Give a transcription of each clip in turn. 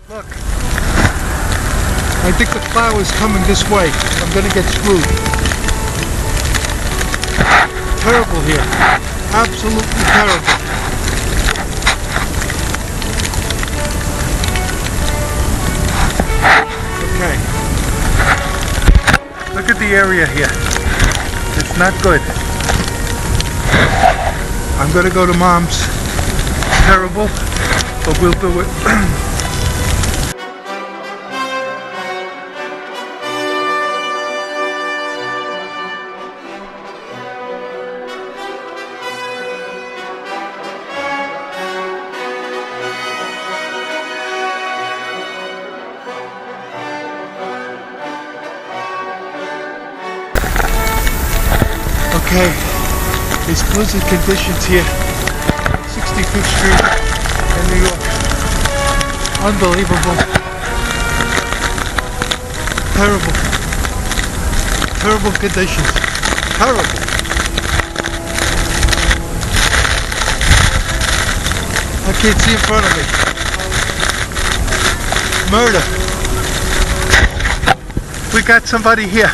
Look, I think the plow is coming this way. I'm gonna get screwed. Terrible here. Absolutely terrible. Okay. Look at the area here. It's not good. I'm gonna go to Mom's. Terrible, but we'll do it. Okay, it's blizzard conditions here, 65th Street in New York. Unbelievable. Terrible. Terrible conditions. Terrible. I can't see in front of me. Murder. We got somebody here.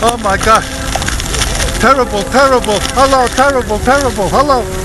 Oh my God. Terrible, terrible. Hello, terrible, terrible. Hello.